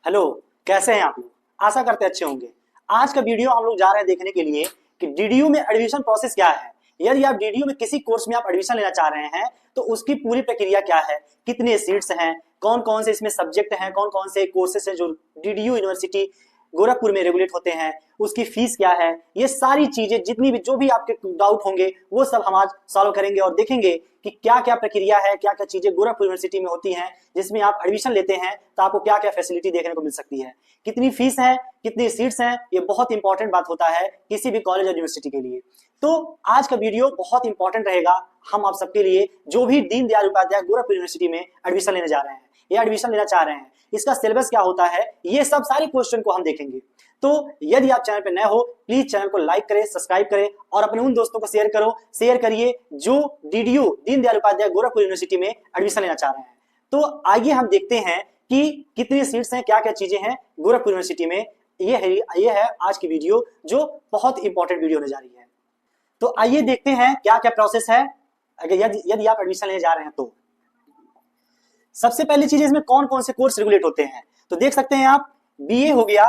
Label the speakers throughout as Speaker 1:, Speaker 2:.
Speaker 1: Hello, कैसे हैं आप लोग। आशा करते अच्छे होंगे। आज का वीडियो हम लोग जा रहे हैं देखने के लिए कि डीडीयू में एडमिशन प्रोसेस क्या है। यदि आप डीडीयू में किसी कोर्स में आप एडमिशन लेना चाह रहे हैं तो उसकी पूरी प्रक्रिया क्या है, कितने सीट्स हैं, कौन कौन से इसमें सब्जेक्ट हैं, कौन कौन से कोर्सेस हैं जो डीडीयू यूनिवर्सिटी गोरखपुर में रेगुलेट होते हैं, उसकी फीस क्या है, ये सारी चीजें जितनी भी जो भी आपके डाउट होंगे वो सब हम आज सॉल्व करेंगे और देखेंगे कि क्या क्या प्रक्रिया है, क्या क्या चीजें गोरखपुर यूनिवर्सिटी में होती हैं जिसमें आप एडमिशन लेते हैं तो आपको क्या क्या फैसिलिटी देखने को मिल सकती है, कितनी फीस है, कितनी सीट्स हैं। ये बहुत इंपॉर्टेंट बात होता है किसी भी कॉलेज और यूनिवर्सिटी के लिए। तो आज का वीडियो बहुत इंपॉर्टेंट रहेगा हम आप सबके लिए जो भी दीनदयाल उपाध्याय गोरखपुर यूनिवर्सिटी में एडमिशन लेने जा रहे हैं या एडमिशन लेना चाह रहे हैं। इसका सिलेबस क्या होता है, ये सब सारे क्वेश्चन को हम देखेंगे। तो यदि आप चैनल पर नए हो प्लीज चैनल को लाइक करें, सब्सक्राइब करें और अपने उन दोस्तों को शेयर करिए जो डीडीयू दीनदयाल उपाध्याय गोरखपुर यूनिवर्सिटी में एडमिशन लेना चाह रहे हैं। तो आइए हम देखते हैं कि कितनी सीट्स हैं, क्या क्या चीजें हैं गोरखपुर यूनिवर्सिटी में। ये है आज की वीडियो जो बहुत इंपॉर्टेंट वीडियो होने जा रही है। तो आइए देखते हैं क्या क्या प्रोसेस है अगर यदि आप एडमिशन लेने जा रहे हैं तो। सबसे पहली चीज इसमें कौन कौन से कोर्स रेगुलेट होते हैं तो देख सकते हैं आप। बीए हो गया,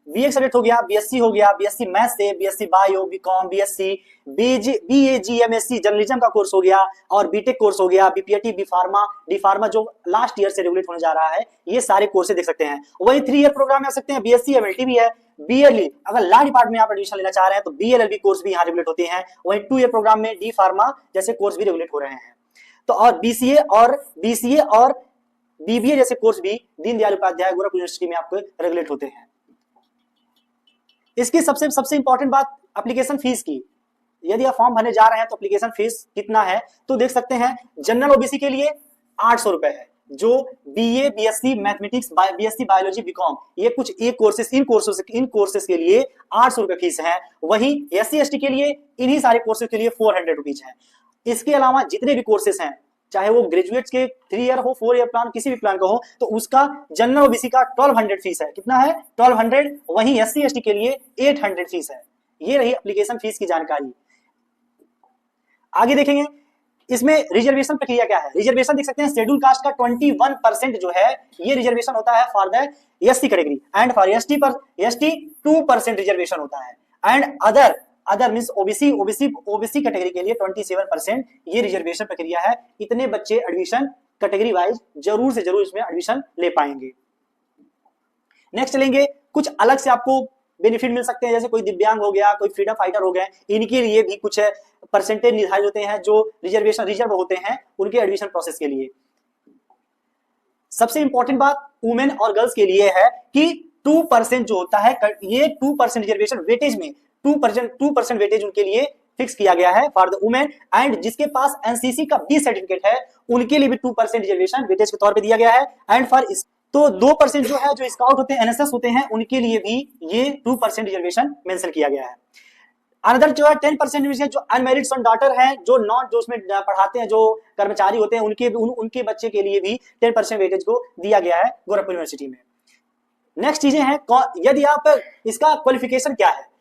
Speaker 1: बीए सब्जेक्ट हो गया, बीएससी हो गया, बीएससी मैथ से, बीएससी बायो, बीकॉम, बीएससी, बीएजी, एमएससी जर्नलिज्म का कोर्स हो गया और बीटेक कोर्स हो गया, बीपीएटी, बी फार्मा, डी फार्मा जो लास्ट ईयर से रेगुलेट होने जा रहा है। ये सारे कोर्सेज देख सकते हैं। वही 3 ईयर प्रोग्राम में आ सकते हैं, बीएससी एमएलटी भी है, बीएलई अगर लॉ डिपार्टमेंट में आप एडमिशन लेना चाह रहे हैं तो बीएलएलबी कोर्स भी यहाँ रेगुलेट होते हैं। वही 2 ईयर प्रोग्राम में डी फार्मा जैसे कोर्स भी रेगुलेट हो रहे हैं। तो और बीसीए और बीबीए जैसे कोर्स भी दीनदयाल उपाध्याय गोरखपुर यूनिवर्सिटी में आपको रेगुलेट होते हैं। इसकी सबसे इंपॉर्टेंट बात एप्लीकेशन फीस की। यदि आप फॉर्म भरने जा रहे हैं तो एप्लीकेशन फीस कितना है तो देख सकते हैं। जनरल ओबीसी के लिए 800 रुपए है, जो BA, BSc mathematics, BSc biology, BCom ये कुछ एक कोर्सेस, इन कोर्सेस के लिए 800 रुपए फीस है। वही एससी एसटी के लिए इन्हीं सारे कोर्सेज के लिए 400 रुपीज है। इसके अलावा जितने भी कोर्सेस हैं चाहे वो ग्रेजुएट्स के 3 ईयर हो, 4 ईयर प्लान, किसी भी प्लान का हो, तो उसका जनरल ओबीसी का 1200 फीस है। कितना है? 1200। वहीं एससी एसटी के लिए 800 फीस है। ये रही एप्लीकेशन फीस की जानकारी। आगे देखेंगे इसमें रिजर्वेशन प्रक्रिया क्या है। रिजर्वेशन देख सकते हैं, शेड्यूल कास्ट का 21% जो है ये रिजर्वेशन होता है for the SC category and for ST 2% reservation होता है and other means OBC category के लिए 27% ये रिजर्वेशन प्रक्रिया है। इतने बच्चे एडमिशन कैटेगरी वाइज जरूर से जरूर इसमें एडमिशन ले पाएंगे। नेक्स्ट चलेंगे, कुछ अलग से आपको बेनिफिट मिल सकते हैं, जैसे कोई दिव्यांग हो गया, कोई फ्रीडम फाइटर हो गए, इनके लिए भी कुछ परसेंटेज निर्धारित होते हैं जो रिजर्व होते हैं उनके एडमिशन प्रोसेस के लिए। सबसे इंपॉर्टेंट बात वुमेन और गर्ल्स के लिए है कि 2% जो होता है, ये 2% रिजर्वेशन वेटेज में 2% वेटेज उनके लिए फिक्स किया गया है फॉर द वुमेन एंड जिसके पास एनसीसी का बी सर्टिफिकेट है उनके लिए भी 2% रिजर्वेशन वेटेज के तौर पे दिया गया है। एंड फॉर तो 2% जो है जो स्काउट होते हैं, एनएसएस होते हैं, उनके लिए भी ये 2% रिजर्वेशन मेंशन किया गया है। अनदर जो है 10% रिजर्वेशन जो अनमैरिड सन डॉटर हैं, जो उसमें पढ़ाते हैं, जो कर्मचारी होते हैं, उनके बच्चे के लिए भी 10% वेटेज को दिया गया है गोरखपुर यूनिवर्सिटी में। नेक्स्ट चीजें हैं, यदि आप इसका क्वालिफिकेशन क्या है,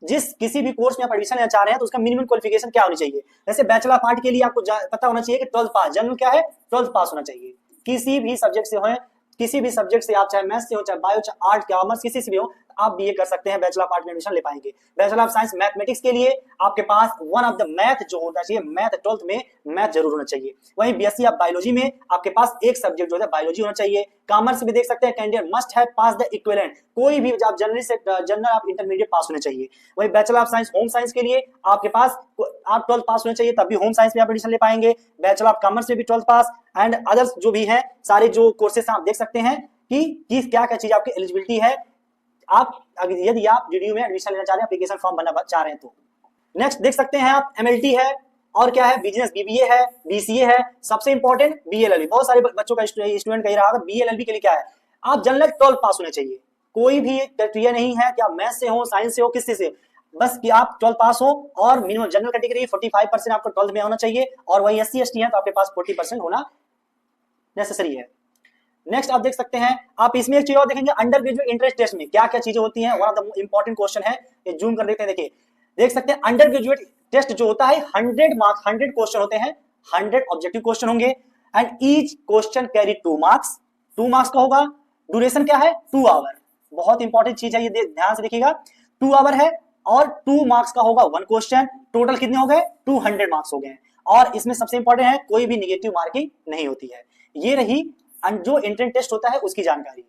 Speaker 1: जिस किसी भी कोर्स में आप एडमिशन लेना चाह रहे हैं तो उसका मिनिमम क्वालिफिकेशन क्या होनी चाहिए। जैसे बैचलर ऑफ आर्ट के लिए आपको पता होना चाहिए कि 12th पास, जनरल क्या है 12th पास होना चाहिए। किसी भी सब्जेक्ट से हो, किसी भी सब्जेक्ट से आप चाहे मैथ्स से हो, चाहे बायो, चाहे आर्ट, कॉमर्स, किसी से भी हो, आप बीए कर सकते हैं, बैचलर ऑफ आर्ट में एडमिशन ले पाएंगे। बैचलर ऑफ साइंस मैथमेटिक्स के लिए आपके पास वन ऑफ द मैथ जो होना चाहिए, मैथ 12th में मैथ जरूर होना चाहिए। वहीं बीएससी ऑफ बायोलॉजी में आपके पास एक सब्जेक्ट जो है बायोलॉजी होना चाहिए। कॉमर्स में देख सकते हैं candidate must have pass the equivalent, कोई भी आप जनरल आप इंटरमीडिएट पास होने चाहिए। वहीं bachelor of science home science के लिए आपके पास आप 12th पास होने चाहिए, तब भी होम साइंस में आप एडमिशन ले पाएंगे। बैचलर ऑफ कॉमर्स में भी 12th पास एंड अदर्स जो भी हैं सारे जो कोर्सेस आप देख सकते हैं कि क्या क्या चीज आपकी एलिजिबिलिटी है। आप यदि आप डीडीयू में एडमिशन लेना चाह रहे हैं, एप्लीकेशन फॉर्म भरना चाह रहे हैं तो। नेक्स्ट देख सकते हैं आप एमएलटी है और क्या है, बिजनेस बीबीए है, बीसीए है, सबसे इंपॉर्टेंट बीएलएलबी। बहुत सारे बच्चों का स्टूडेंट कह रहा होगा बीएलएलबी के लिए क्या है, आप जनरल 12th पास होने चाहिए। कोई भी क्राइटेरिया नहीं है कि आप मैथ से हो, साइंस से हो, किसी से, बस कि आप 12th पास हो और मिनिमम जनरल कैटेगरी 45% आपको 12th में होना चाहिए और वही एससी एसटी है तो आपके पास 40% होना नेसेसरी है। नेक्स्ट आप देख सकते हैं, आप इसमें एक चीज और देखेंगे, अंडर ग्रेजुएट इंट्रेंस टेस्ट में क्या क्या चीजें होती हैं। One of the important question है, ये जूम कर देते हैं, देखिए देख सकते हैं अंडर ग्रेजुएट टेस्ट जो होता है 100 मार्क्स, 100 क्वेश्चन होते हैं, 100 ऑब्जेक्टिव क्वेश्चन होंगे and each question carry 2 marks 2 marks का होगा। ड्यूरेशन क्या है? 2 आवर। बहुत इंपॉर्टेंट चीज है, ये ध्यान से देखिएगा। 2 आवर है और 2 मार्क्स का होगा 1 क्वेश्चन। टोटल कितने हो गए? 200 मार्क्स हो गए। और इसमें सबसे इंपॉर्टेंट है कोई भी निगेटिव मार्किंग नहीं होती है। ये रही जो एंट्रेंस टेस्ट होता है उसकी जानकारी।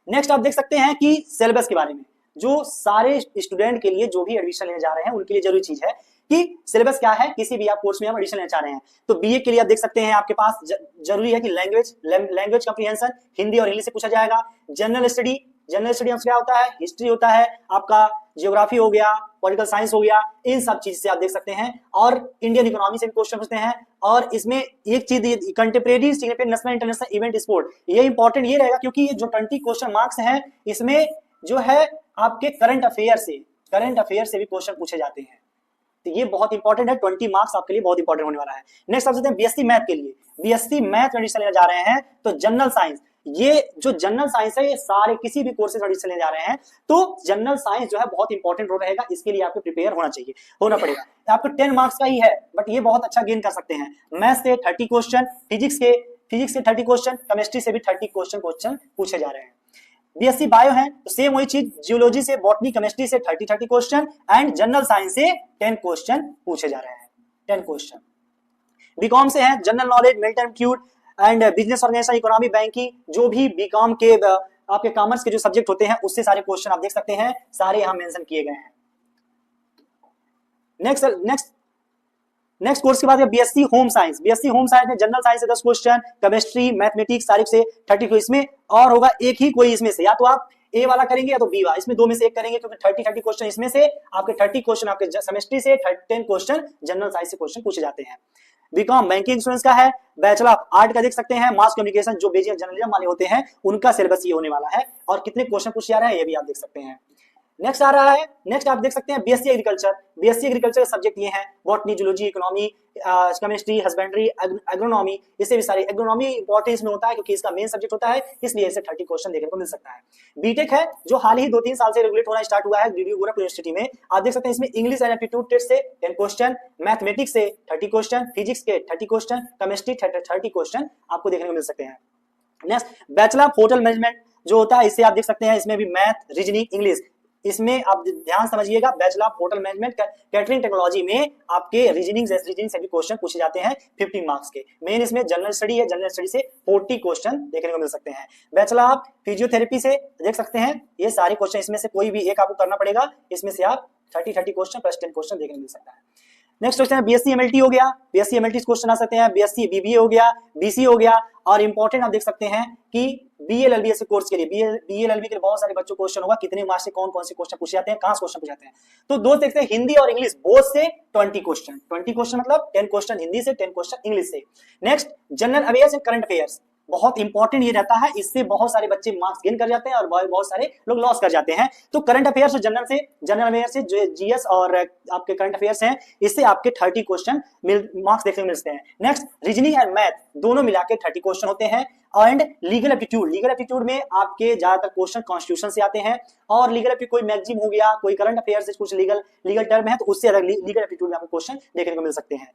Speaker 1: नेक्स्ट आप देख सकते हैं कि सिलेबस के बारे में, जो सारे स्टूडेंट के लिए जो भी एडमिशन लेने जा रहे हैं उनके लिए जरूरी चीज है कि सिलेबस क्या है। किसी भी आप कोर्स में आप एडमिशन लेना चाह रहे हैं तो बीए के लिए आप देख सकते हैं आपके पास जरूरी है कि लैंग्वेज कॉम्प्रिहेंशन हिंदी और इंग्लिश से पूछा जाएगा। जनरल स्टडी में क्या होता है? हिस्ट्री होता है, आपका जियोग्राफी हो गया, पॉलिटिकल साइंस हो गया, इन सब चीज से आप देख सकते हैं। और इंडियन इकोनॉमी से भी क्वेश्चन पूछते हैं। और इसमें एक चीज contemporary significant national international event sport, ये इंपॉर्टेंट ये रहेगा क्योंकि ये जो 20 क्वेश्चन मार्क्स हैं इसमें जो है आपके करंट अफेयर से भी क्वेश्चन पूछे जाते हैं। तो ये बहुत इंपॉर्टेंट है, 20 मार्क्स आपके लिए बहुत इंपॉर्टेंट होने वाला है। नेक्स्ट आप देखते हैं बीएससी मैथ के लिए। बीएससी मैथ एडिशन लेने जा रहे हैं तो जनरल साइंस, ये जो जनरल साइंस है ये सारे किसी भी कोर्सेज एडिशन लेने जा रहे हैं तो जनरल साइंस जो है बहुत इंपॉर्टेंट रोल रहेगा। इसके लिए आपको प्रिपेयर होना पड़ेगा। आपको 10 मार्क्स का ही है बट ये बहुत अच्छा गेन कर सकते हैं। मैथ से 30 क्वेश्चन, फिजिक्स से 30 क्वेश्चन, केमिस्ट्री से भी 30 क्वेश्चन पूछे जा रहे हैं। बीएससी बायो है तो सेम वही चीज, जियोलॉजी से, बॉटनी, केमिस्ट्री से 30 क्वेश्चन एंड जनरल साइंस से 10 क्वेश्चन पूछे जा रहे हैं। 10 क्वेश्चन। बीकॉम से है general knowledge, mental aptitude and business organization, economy, banking, जो भी बीकॉम के आपके कॉमर्स के जो सब्जेक्ट होते हैं उससे सारे क्वेश्चन आप देख सकते हैं, सारे यहां मेंशन किए गए हैं। नेक्स्ट कोर्स के बाद BSc home science. BSc home science में जनरल साइंस से 10 क्वेश्चन, केमिस्ट्री, मैथमेटिक्स सारे से 30। इसमें और होगा एक ही कोई, इसमें से या तो आप ए वाला करेंगे या तो बी वाला, इसमें दो में से एक करेंगे क्योंकि 30 क्वेश्चन इसमें से आपके 30 क्वेश्चन आपके केमिस्ट्री से, 10 क्वेश्चन जनरल साइंस से क्वेश्चन पूछे जाते हैं। बीकॉम बैंकिंग इंश्योरेंस का है, बैचलर ऑफ आर्ट का देख सकते हैं, मास कम्युनिकेशन जो बेसिक जर्नलिज्म वाले होते हैं उनका सिलेबस ये होने वाला है और कितने क्वेश्चन पूछे जा रहे हैं ये भी आप देख सकते हैं। नेक्स्ट आ रहा है, नेक्स्ट आप देख सकते हैं बीएससी एग्रीकल्चर। बीएससी एग्रीकल्चर के सब्जेक्ट ये हैं botany, zoology, economy, chemistry, husbandry, agronomy. इससे भी सारी एग्रोनॉमी इंपॉर्टेंस में होता है क्योंकि इसका मेन सब्जेक्ट होता है, इसलिए इसे 30 क्वेश्चन देखने को मिल सकता है। बीटेक है जो हाल ही 2-3 साल से रेगुलेट होना स्टार्ट हुआ है डीडीयू गोरखपुर यूनिवर्सिटी में। आप देख सकते हैं इसमें इंग्लिश एंड एप्टीट्यूड टेस्ट से 10 क्वेश्चन, मैथमेटिक्स से 30 क्वेश्चन, फिजिक्स के 30 क्वेश्चन, केमिस्ट्री 30 क्वेश्चन आपको देखने को मिल सकते हैं। Next bachelor of hotel management जो होता है, इससे आप देख सकते हैं इसमें भी मैथ, रीजनिंग, इंग्लिश, इसमें आप ध्यान समझिएगा। Bachelor of hotel management catering technology में आपके रीजनिंग से भी क्वेश्चन पूछे जाते हैं 15 मार्क्स के। मेन इसमें जनरल स्टडी है, जनरल स्टडी से 40 क्वेश्चन देखने को मिल सकते हैं। बैचलर ऑफ फिजियोथेरेपी से देख सकते हैं ये सारे क्वेश्चन, इसमें से कोई भी एक आपको करना पड़ेगा, इसमें से आप 30 क्वेश्चन प्लस 10 क्वेश्चन देखने को मिल सकता है। नेक्स्ट क्वेश्चन है बीएससी एमएलटी हो गया, बीएससी एमएलटी क्वेश्चन आ सकते हैं, बीएससी बीबीए हो गया, बीसी हो गया। और इंपॉर्टेंट आप देख सकते हैं कि बीएलएलबी ऐसे कोर्स के लिए, बीएलएलबी के लिए बहुत सारे बच्चों को क्वेश्चन होगा कितने मार्क्स से कौन से क्वेश्चन पूछे जाते हैं, कहां से क्वेश्चन पूछे जाते हैं। तो दो देखते हैं, हिंदी और इंग्लिश बोथ से 20 क्वेश्चन। 20 क्वेश्चन मतलब 10 क्वेश्चन हिंदी से, 10 क्वेश्चन इंग्लिश से। Next general awareness and current affairs, बहुत इंपॉर्टेंट ये रहता है, इससे बहुत सारे बच्चे मार्क्स गेन कर जाते हैं और बहुत सारे लोग लॉस कर जाते हैं। तो करंट अफेयर्स जनरल अवेयर्स से जो जीएस और आपके करंट अफेयर्स हैं, इससे आपके 30 क्वेश्चन मार्क्स देखने को मिलते हैं। नेक्स्ट रीजनिंग एंड मैथ दोनों मिला के 30 क्वेश्चन होते हैं। एंड लीगल एप्टीट्यूड में आपके ज्यादातर क्वेश्चन कॉन्स्टिट्यूशन से आते हैं और लीगल एप्टीट्यूड कोई मैगजीन हो गया, कोई करंट अफेयर्स से कुछ लीगल टर्म है तो उससे अलग लीगल एप्टीट्यूड में आपको क्वेश्चन देखने को मिल सकते हैं।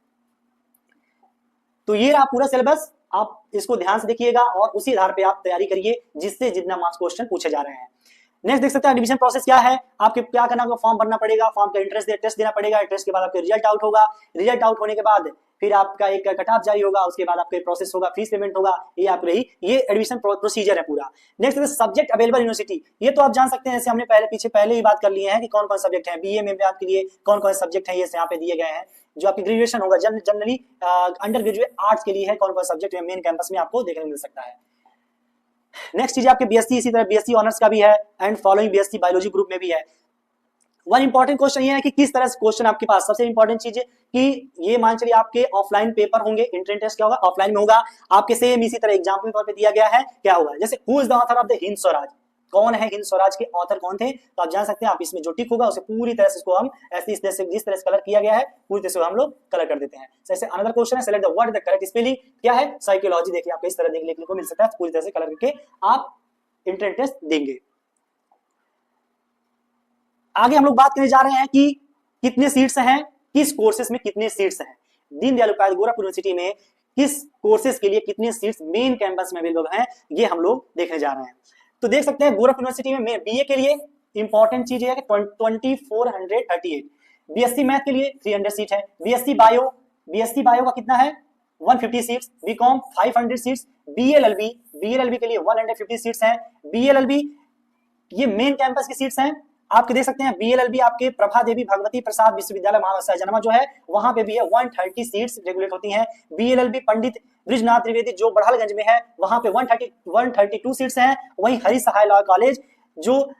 Speaker 1: तो ये रहा पूरा सिलेबस, आप इसको ध्यान से देखिएगा और उसी आधार पे आप तैयारी करिए जिससे जितना मार्क्स क्वेश्चन पूछे जा रहे हैं। नेक्स्ट देख सकते हैं एडमिशन प्रोसेस क्या है। आपके क्या करना होगा, फॉर्म भरना पड़ेगा, फॉर्म का टेस्ट देना पड़ेगा, टेस्ट के बाद आपका रिजल्ट आउट होगा, रिजल्ट आउट होने के बाद फिर आपका एक कट ऑफ जारी होगा, उसके बाद आपका प्रोसेस होगा, फीस पेमेंट होगा, ये आप रही, ये एडमिशन प्रोसीजर है पूरा। नेक्स्ट सब्जेक्ट अवेलेबल यूनिवर्सिटी, ये तो आप जान सकते हैं, जैसे हमने पहले ही बात कर लिए हैं कि कौन कौन सब्जेक्ट है। बीए में भी आपके लिए कौन कौन सब्जेक्ट है ये यहाँ पे दिए गए हैं। जो आपकी ग्रेजुएशन होगा जनरली अंडर ग्रेजुएट आर्ट्स के लिए है, कौन कौन सब्जेक्ट है मेन कैंपस में आपको देखने को मिल सकता है। नेक्स्ट चीज आपके बीएससी, इसी तरह बीएससी ऑनर्स का भी है and following BSc biology group में भी है। वन इंपॉर्टेंट क्वेश्चन ये है कि किस तरह से क्वेश्चन आपके पास, सबसे इंपॉर्टेंट चीज है कि ये मान चलिए आपके ऑफलाइन पेपर होंगे, एंट्रेंस टेस्ट क्या होगा ऑफलाइन में होगा, आपके सेम इसी तरह एग्जाम्पल तौर पे दिया गया है क्या होगा। जैसे who is the author of the Hind Swaraj, कौन है हिंद स्वराज के ऑथर कौन थे, तो आप जान सकते हैं। आप इसमें जो टिक होगा उसे पूरी तरह से इसको हम जिस तरह से कलर किया गया है पूरी तरह से हम लोग कलर कर देते हैं। जैसे अनदर क्वेश्चन है select the word the correct spelling, क्या है साइकोलॉजी, देखिए आपको इस तरह देखने को मिल सकता है, पूरी तरह से कलर करके आप एंट्रेंस टेस्ट देंगे। आगे हम लोग बात करने जा रहे हैं कि कितने सीट्स हैं, किस कोर्सेस में कितने सीट्स हैं। दीनदयाल उपाध्याय गोरखपुर यूनिवर्सिटी में किस कोर्सेज के लिए कितने सीट्स मेन कैंपस में अवेलेबल हैं, ये हम लोग देखने जा रहे हैं। तो देख सकते हैं गोरखपुर यूनिवर्सिटी में बीए के लिए इंपॉर्टेंट चीज है कि 2438, बीएससी मैथ के लिए 300 सीट है, बीएससी बायो का कितना है 150 सीट्स, बीकॉम 500 सीट्स, बीएलएलबी के लिए 150 सीट्स हैं। बीएलएलबी ये मेन कैंपस की सीट्स हैं। आपके देख सकते हैं बीएलएलबी आपके प्रभा देवी भगवती प्रसाद विश्वविद्यालय महाविद्यालय जो है वहां पे भी है, 130 सीट्स रेगुलेट होती हैं। बीएलएलबी पंडित ब्रिजनाथ त्रिवेदी जो बड़हलगंज में है वहां पे 132 सीट्स हैं। वहीं हरि सहाय लॉ कॉलेज जो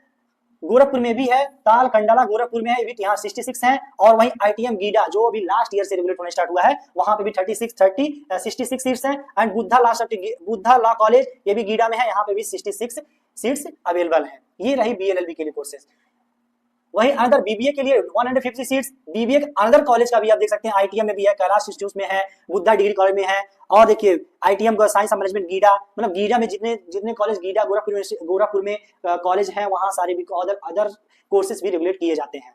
Speaker 1: गोरखपुर में भी है, ताल कंडाला गोरखपुर में है, यहाँ 66 हैं। और वहीं आईटीएम गीडा जो अभी लास्ट ईयर से रेगुलेट होने स्टार्ट हुआ है वहां पे भी 66 सीट्स हैं। एंड बुद्धा लॉ कॉलेज ये भी गीडा में है, यहाँ पे भी 66 सीट्स अवेलेबल हैं। ये रही बीएलएलबी के लिए कोर्सेज। वहीं अनदर बीबीए के लिए 150 सीट्स, बीबीए अनदर कॉलेज का भी आप देख सकते हैं, आईटीएम में भी है, कैलाश इंस्टीट्यूट में है, बुद्धा डिग्री कॉलेज में है। और देखिए आईटीएम का साइंस एंड मैनेजमेंट गीडा, मतलब गीडा में जितने कॉलेज गीडा गोरखपुर में कॉलेज हैं वहां सारे भी अदर कोर्सेज भी रेगुलेट किए जाते हैं।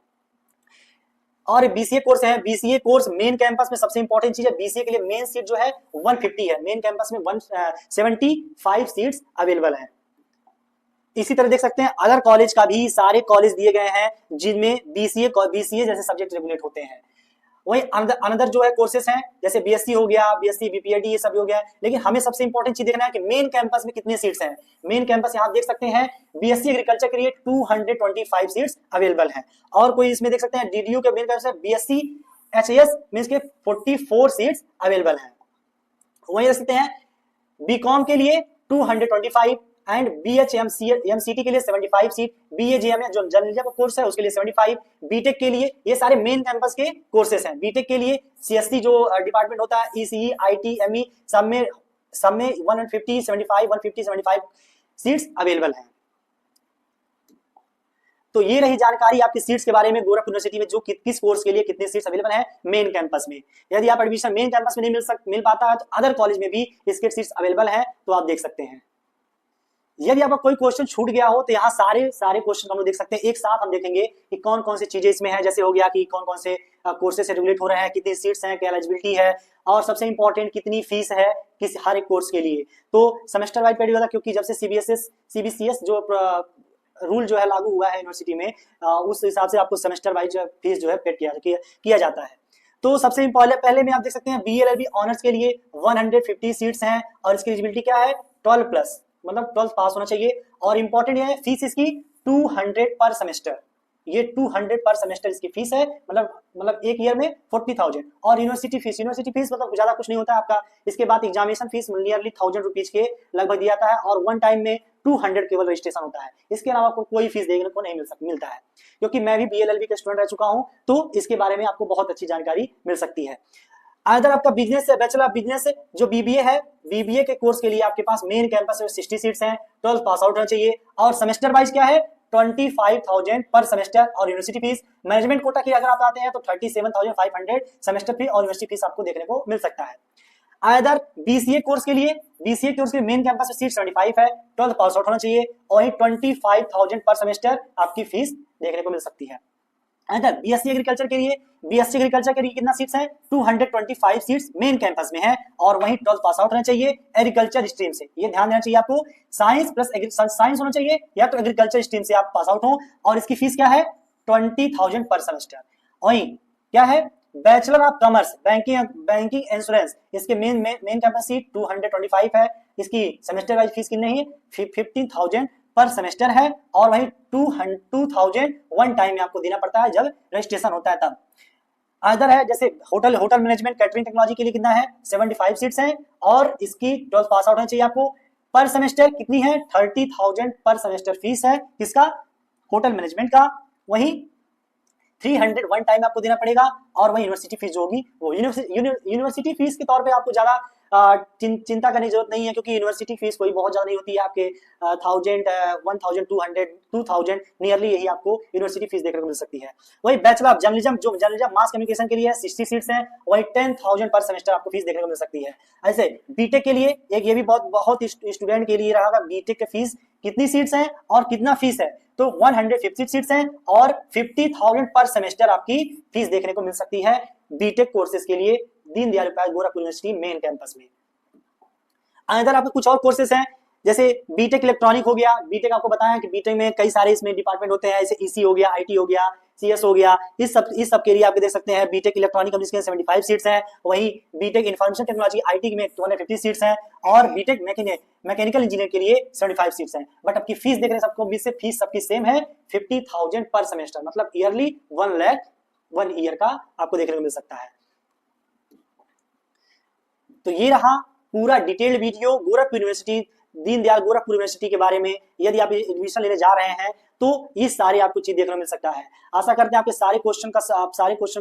Speaker 1: और बीसीए कोर्स है, बीसीए कोर्स मेन कैंपस में सबसे इंपॉर्टेंट चीज है, बीसीए के लिए मेन सीट जो है 150 है, मेन कैंपस में 175 सीट्स अवेलेबल है। इसी तरह देख सकते हैं अदर कॉलेज का भी सारे कॉलेज दिए गए हैं जिनमें बीसीए जैसे सब्जेक्ट रेगुलेट होते हैं। वही अनदर जो है कोर्सेज हैं जैसे बीएससी हो गया, बीएससी बीपीएडी ये सब हो गया। लेकिन हमें सबसे इंपॉर्टेंट चीज देखना है कि मेन कैंपस में कितने सीट्स हैं। मेन कैंपस यहाँ देख सकते हैं बीएससी एग्रीकल्चर के लिए 225 सीट्स अवेलेबल हैं। और कोई इसमें देख सकते हैं डीडीयू के main campus BSc HAS means के 44 सीट्स अवेलेबल हैं। वही देख सकते हैं बीकॉम के लिए 225 एंड बीएचएमसीटी के लिए 75 सीट, बीएजीएम जो जर्नलिज्म का कोर्स है उसके लिए 75, बीटेक के लिए ये सारे मेन कैंपस के कोर्सेज हैं। बीटेक के लिए सीएससी जो डिपार्टमेंट होता है, ईसीई, आईटी, एमई सब में 150-75 सीट्स अवेलेबल हैं। तो ये रही जानकारी आपकी सीट्स के बारे में गोरखपुर यूनिवर्सिटी में जो किस कोर्स के लिए कितने सीट्स अवेलेबल हैं मेन कैंपस में। यदि आप एडमिशन मेन कैंपस में नहीं मिल पाता है तो अदर कॉलेज में भी इसके सीट्स अवेलेबल हैं, तो आप देख सकते हैं। यदि आपका कोई क्वेश्चन छूट गया हो तो यहाँ सारे क्वेश्चन हम लोग देख सकते हैं। एक साथ हम देखेंगे कि कौन कौन सी चीजें इसमें है, जैसे हो गया कि कौन कौन से कोर्सेज से रेगुलेट हो रहे हैं, कितनी सीट्स हैं, क्या एलिजिबिलिटी है, और सबसे इंपॉर्टेंट कितनी फीस है किस हर एक कोर्स के लिए। तो सेमेस्टर वाइज पेड हुआ था क्योंकि जब से सीबीसीएस जो रूल जो है लागू हुआ है यूनिवर्सिटी में, उस हिसाब से आपको सेमेस्टर वाइज फीस जो है पेड किया जाता है। तो सबसे पहले में आप देख सकते हैं बीएलएलबी ऑनर्स के लिए 150 सीट्स हैं और इसकी एलिजिबिलिटी क्या है 12+, मतलब 12 पास होना चाहिए। और इंपॉर्टेंट ये है फीस इसकी 200 पर सेमेस्टर, ये 200 पर सेमेस्टर इसकी फीस है, मतलब एक ईयर में 40,000। और यूनिवर्सिटी फीस मतलब ज्यादा कुछ नहीं होता है आपका। इसके बाद एग्जामिनेशन फीस नियरली 1000 रुपीज के लगभग दिया जाता है और वन टाइम में 200 केवल रजिस्ट्रेशन होता है। इसके अलावा आपको कोई फीस देखने को नहीं मिलता है। क्योंकि मैं भी बीएलएलबी का स्टूडेंट रह चुका हूं तो इसके बारे में आपको बहुत अच्छी जानकारी मिल सकती है। अदर आपका बिजनेस है, बैचलर ऑफ बिजनेस जो बीबीए है, बीबीए के कोर्स के लिए आपके पास मेन कैंपस में 60 सीट्स हैं, 12 पास आउट होना चाहिए। और सेमेस्टर वाइज क्या है 25,000 पर सेमेस्टर। और यूनिवर्सिटी फीस मैनेजमेंट कोटा की अगर आप आते हैं तो 37,500 सेमेस्टर फी और यूनिवर्सिटी फीस आपको देखने को मिल सकता है। अदर बीसीए कोर्स के लिए मेन कैंपस में सीट 75 है, 12 पास आउट होना चाहिए और 25,000 पर सेमेस्टर आपकी फीस देखने को मिल सकती है। अदर बीएससी एग्रीकल्चर के लिए कितना सीट्स हैं 225 सीट्स मेन कैंपस में है और वहीं 12 पास आउट होना चाहिए एग्रीकल्चर स्ट्रीम से। ये ध्यान देना चाहिए आपको, साइंस होना चाहिए या तो एग्रीकल्चर स्ट्रीम से आप पास आउट हो। और इसकी फीस क्या है 20,000 पर सेमेस्टर। वहीं क्या है bachelor of commerce banking insurance, इसके मेन कैंपस सीट 225 है। इसकी सेमेस्टर वाइज फीस कितनी है 15,000 पर सेमेस्टर है और वही 2,000 वन टाइम में आपको देना पड़ता है जब रजिस्ट्रेशन होता है तब। अदर है जैसे होटल मैनेजमेंट कैटरिंग टेक्नोलॉजी के लिए कितना है 75 सीट्स हैं और इसकी 12 पास आउट होना चाहिए आपको। पर सेमेस्टर कितनी है 30,000 पर सेमेस्टर फीस है किसका होटल मैनेजमेंट का। वही 300 वन टाइम आपको देना पड़ेगा और वही यूनिवर्सिटी फीस जो होगी वो यूनिवर्सिटी फीस के तौर पे आपको ज्यादा चिंता करने की जरूरत नहीं है क्योंकि यूनिवर्सिटी फीस कोई बहुत ज्यादा नहीं होती है आपके 1,200 2,000 नियरली यही आपको यूनिवर्सिटी फीस देखने को मिल सकती है। वही bachelor of journalism mass communication के लिए 60 सीट्स हैं, वही 10,000 पर सेमेस्टर आपको फीस देखने को मिल सकती है। ऐसे बीटेक के लिए एक ये भी बहुत स्टूडेंट के लिए रहा बीटेक की फीस कितनी सीट्स हैं और कितना फीस है तो 150 सीट्स हैं और 50,000 पर सेमेस्टर आपकी फीस देखने को मिल सकती है बीटेक कोर्सेज के लिए Deendayal Upadhyay Gorakhpur university main campus में। इधर आपके कुछ और कोर्सेज हैं, जैसे बीटेक इलेक्ट्रॉनिक हो गया। बीटेक आपको बताया कि बीटेक में कई सारे इसमें डिपार्टमेंट होते हैं, जैसे ईसी हो गया, आईटी हो गया, सीएस हो गया। इस सब के लिए आप देख सकते हैं बीटेक इलेक्ट्रॉनिक कम्युनिकेशन 75 सीट्स हैं, वहीं बीटेक इन्फॉर्मेशन टेक्नोलॉजी आईटी में 250 सीट्स हैं, और बीटेक मैकेनिकल इंजीनियर के लिए 75 सीट्स हैं। बट आपकी फीस देख रहे हैं सबको, बीच से फीस सबकी सेम है 50,000 पर सेमेस्टर, मतलब ईयरली 1 लाख 1 ईयर का आपको देखने को मिल सकता है। तो ये रहा पूरा detailed video Gorakhpur university, Deendayal Gorakhpur university के बारे में। यदि आप एडमिशन लेने जा रहे हैं तो ये सारे आपको चीज देखने को मिल सकता है। आशा करते हैं आपके सारे क्वेश्चन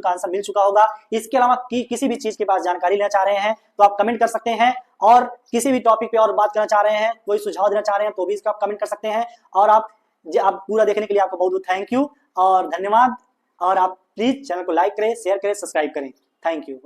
Speaker 1: का आंसर मिल चुका होगा। इसके अलावा किसी भी चीज के पास जानकारी लेना चाह रहे हैं तो आप कमेंट कर सकते हैं, और किसी भी टॉपिक पे और बात करना चाह रहे हैं, कोई सुझाव देना चाह रहे हैं तो भी इसका आप कमेंट कर सकते हैं। और आप पूरा देखने के लिए आपको बहुत बहुत थैंक यू और धन्यवाद। और आप प्लीज चैनल को लाइक करें, शेयर करें, सब्सक्राइब करें। Thank you.